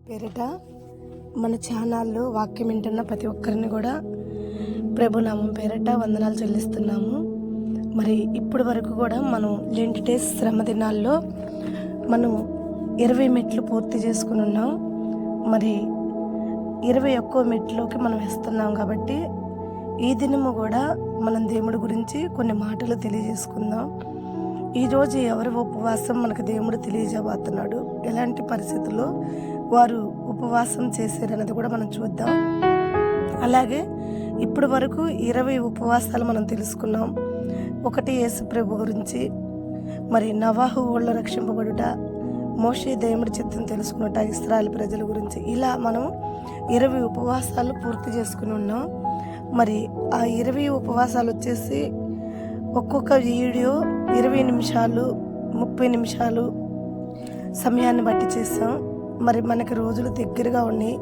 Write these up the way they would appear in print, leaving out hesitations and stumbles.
పేరిట మన ఛానల్లో వాక్యం వింటున్న ప్రతి ఒక్కరిని కూడా ప్రభునామం పేరిట వందనాలు చెల్లిస్తున్నాము. మరి ఇప్పటి వరకు కూడా మనం లెంట్ డేస్ శ్రమ దినాల్లో మనం 20 మెట్లు పూర్తి చేసుకుని ఉన్నాం. మరి 21వ మెట్లోకి మనం వేస్తున్నాం. కాబట్టి ఈ దినము కూడా మనం దేవుడి గురించి కొన్ని మాటలు తెలియజేసుకుందాం. ఈరోజు ఎవరి ఉపవాసం మనకు దేవుడు తెలియజేయబోతున్నాడు, ఎలాంటి పరిస్థితుల్లో వారు ఉపవాసం చేశారనేది కూడా మనం చూద్దాం. అలాగే ఇప్పటి వరకు 20 ఉపవాసాలు మనం తెలుసుకున్నాం. ఒకటి యేసు ప్రభు గురించి, మరి నవాహు ఊళ్ళో రక్షింపబడుట, మోషే దేవుడి చిత్తం తెలుసుకున్నట, ఇశ్రాయేల్ ప్రజల గురించి, ఇలా మనం 20 ఉపవాసాలు పూర్తి చేసుకుని ఉన్నాం. మరి ఆ 20 ఉపవాసాలు వచ్చేసి ఒక్కొక్క వీడియో 20 నిమిషాలు 30 నిమిషాలు సమయాన్ని బట్టి చేసాం. మరి మనకి రోజులు దగ్గరగా ఉన్నాయి,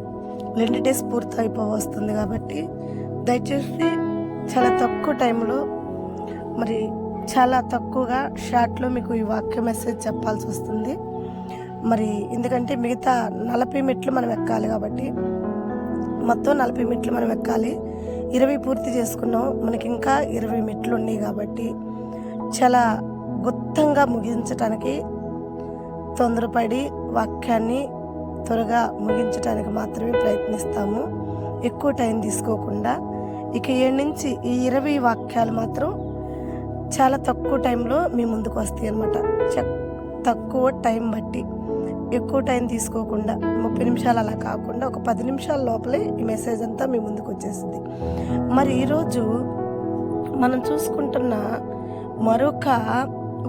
లెంట్ డేస్ పూర్తి అయిపోవస్తుంది. కాబట్టి దయచేసి చాలా తక్కువ టైంలో, మరి చాలా తక్కువగా షార్ట్లో మీకు ఈ వాక్య మెసేజ్ చెప్పాల్సి వస్తుంది. మరి ఎందుకంటే మిగతా 40 మెట్లు మనం ఎక్కాలి. కాబట్టి మొత్తం 40 మెట్లు మనం ఎక్కాలి. 20 పూర్తి చేసుకున్నాం, మనకి ఇంకా 20 మెట్లు ఉన్నాయి. కాబట్టి చాలా గుత్తంగా ముగించటానికి, తొందరపడి వాక్యాన్ని త్వరగా ముగించడానికి మాత్రమే ప్రయత్నిస్తాము, ఎక్కువ టైం తీసుకోకుండా. ఇక ఏడు నుంచి ఈ 20 వాక్యాలు మాత్రం చాలా తక్కువ టైంలో మీ ముందుకు వస్తాయి అన్నమాట. తక్కువ టైం బట్టి, ఎక్కువ టైం తీసుకోకుండా, 30 నిమిషాలు అలా కాకుండా ఒక 10 నిమిషాల లోపలే ఈ మెసేజ్ అంతా మీ ముందుకు వచ్చేసింది. మరి ఈరోజు మనం చూసుకుంటున్న మరొక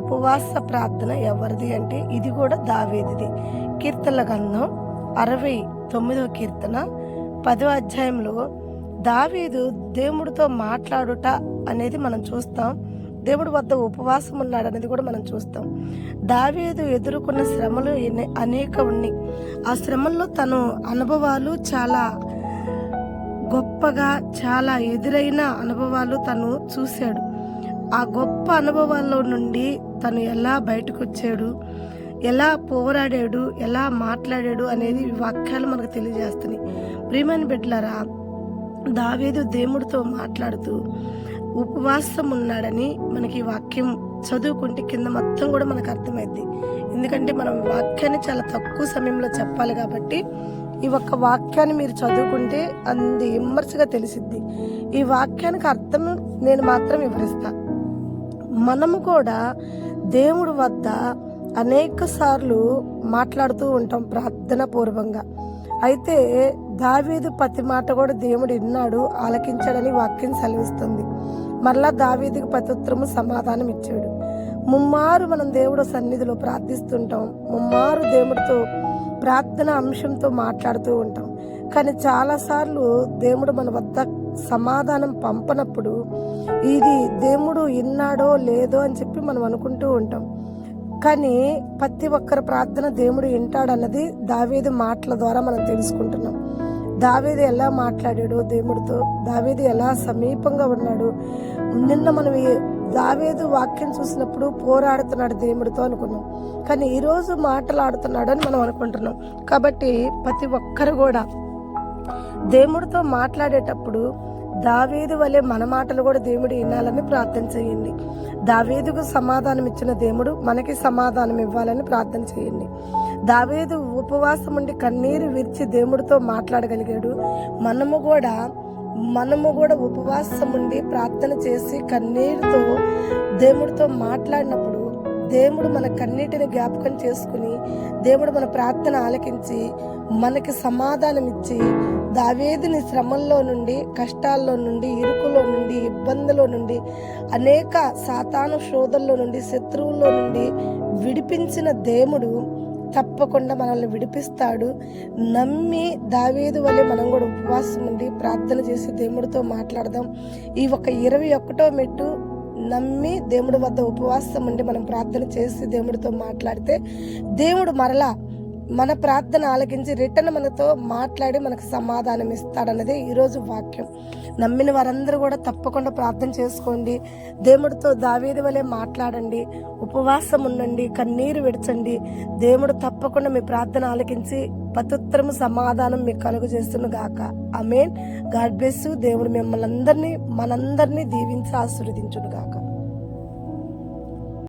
ఉపవాస ప్రార్థన ఎవరిది అంటే, ఇది కూడా దావీదుది. కీర్తనల గ్రంథం 69వ కీర్తన 10వ అధ్యాయంలో దావీదు దేవుడితో మాట్లాడుట అనేది మనం చూస్తాం. దేవుడి వద్ద ఉపవాసం ఉన్నాడు అనేది కూడా మనం చూస్తాం. దావీదు ఎదుర్కొన్న శ్రమలు అనేక ఉన్నాయి. ఆ శ్రమల్లో తను అనుభవాలు చాలా గొప్పగా, చాలా ఎదురైన అనుభవాలు తను చూశాడు. ఆ గొప్ప అనుభవాల్లో నుండి తను ఎలా బయటకు వచ్చాడు, ఎలా పోరాడాడు, ఎలా మాట్లాడాడు అనేది వాక్యాలు మనకు తెలియజేస్తున్నాయి. ప్రియమైన బిడ్డలారా, దావీదు దేవుడితో మాట్లాడుతూ ఉపవాసం ఉన్నాడని మనకి వాక్యం చదువుకుంటే కింద మొత్తం కూడా మనకు అర్థమైంది. ఎందుకంటే మనం వాక్యాన్ని చాలా తక్కువ సమయంలో చెప్పాలి. కాబట్టి ఈ ఒక్క వాక్యాన్ని మీరు చదువుకుంటే అంది విమర్శగా తెలిసిద్ది. ఈ వాక్యానికి అర్థం నేను మాత్రం వివరిస్తా. మనము కూడా దేవుడి వద్ద అనేక సార్లు మాట్లాడుతూ ఉంటాం ప్రార్థన పూర్వంగా. అయితే దావీదు ప్రతి మాట కూడా దేవుడు విన్నాడు, ఆలకించాడని వాక్యం సెలవిస్తుంది. మరలా దావీదుకు ప్రత్యుత్తరము సమాధానం ఇచ్చాడు. ముమ్మారు మనం దేవుడు సన్నిధిలో ప్రార్థిస్తుంటాం, ముమ్మారు దేవుడితో ప్రార్థన అంశంతో మాట్లాడుతూ ఉంటాం. కానీ చాలాసార్లు దేవుడు మన వద్ద సమాధానం పంపనప్పుడు ఇది దేవుడు విన్నాడో లేదో అని చెప్పి మనం అనుకుంటూ ఉంటాం. కానీ ప్రతి ఒక్కరి ప్రార్థన దేవుడు వింటాడన్నది దావీదు మాటల ద్వారా మనం తెలుసుకుంటున్నాం. దావీదు ఎలా మాట్లాడాడో దేవుడితో, దావీదు ఎలా సమీపంగా ఉన్నాడు. నిన్న మనం దావీదు వాక్యం చూసినప్పుడు పోరాడుతున్నాడు దేవుడితో అనుకున్నాం, కానీ ఈరోజు మాట్లాడుతున్నాడు అని మనం అనుకుంటున్నాం. కాబట్టి ప్రతి ఒక్కరు కూడా దేవుడితో మాట్లాడేటప్పుడు దావీదు వలె మన మాటలు కూడా దేవుడు వినాలని ప్రార్థన చేయండి. దావీదుకు సమాధానం ఇచ్చిన దేవుడు మనకి సమాధానం ఇవ్వాలని ప్రార్థన చేయండి. దావీదు ఉపవాసం ఉండి కన్నీరు విరిచి దేవుడితో మాట్లాడగలిగాడు. మనము కూడా ఉపవాసం ఉండి ప్రార్థన చేసి కన్నీరుతో దేవుడితో మాట్లాడినప్పుడు దేవుడు మన కన్నీటిని జ్ఞాపకం చేసుకుని, దేవుడు మన ప్రార్థన ఆలకించి మనకి సమాధానం ఇచ్చి, దావీదుని శ్రమల్లో నుండి, కష్టాల్లో నుండి, ఇరుకులో నుండి, ఇబ్బందులో నుండి, అనేక సాతాను శోధనలో నుండి, శత్రువుల్లో నుండి విడిపించిన దేవుడు తప్పకుండా మనల్ని విడిపిస్తాడు. నమ్మి దావీదు వలె మనం కూడా ఉపవాసం ఉండి ప్రార్థన చేసి దేవుడితో మాట్లాడదాం. ఈ ఒక 21వ మెట్టు నమ్మి దేవుడి వద్ద ఉపవాసం ఉండి మనం ప్రార్థన చేసి దేవుడితో మాట్లాడితే దేవుడు మరలా మన ప్రార్థన ఆలకించి రిటర్న్ మనతో మాట్లాడి మనకు సమాధానం ఇస్తాడన్నదే ఈరోజు వాక్యం. నమ్మిన వారందరూ కూడా తప్పకుండా ప్రార్థన చేసుకోండి. దేవుడితో దావీదు వలె మాట్లాడండి, ఉపవాసం ఉండండి, కన్నీరు విడచండి. దేవుడు తప్పకుండా మీ ప్రార్థన ఆలకించి ప్రత్యుత్తరము సమాధానం మీకు కలుగు చేస్తును గాక. ఆమేన్. God bless you. దేవుడు మిమ్మల్ని మనందరినీ దీవించి ఆశీర్వదించును గాక.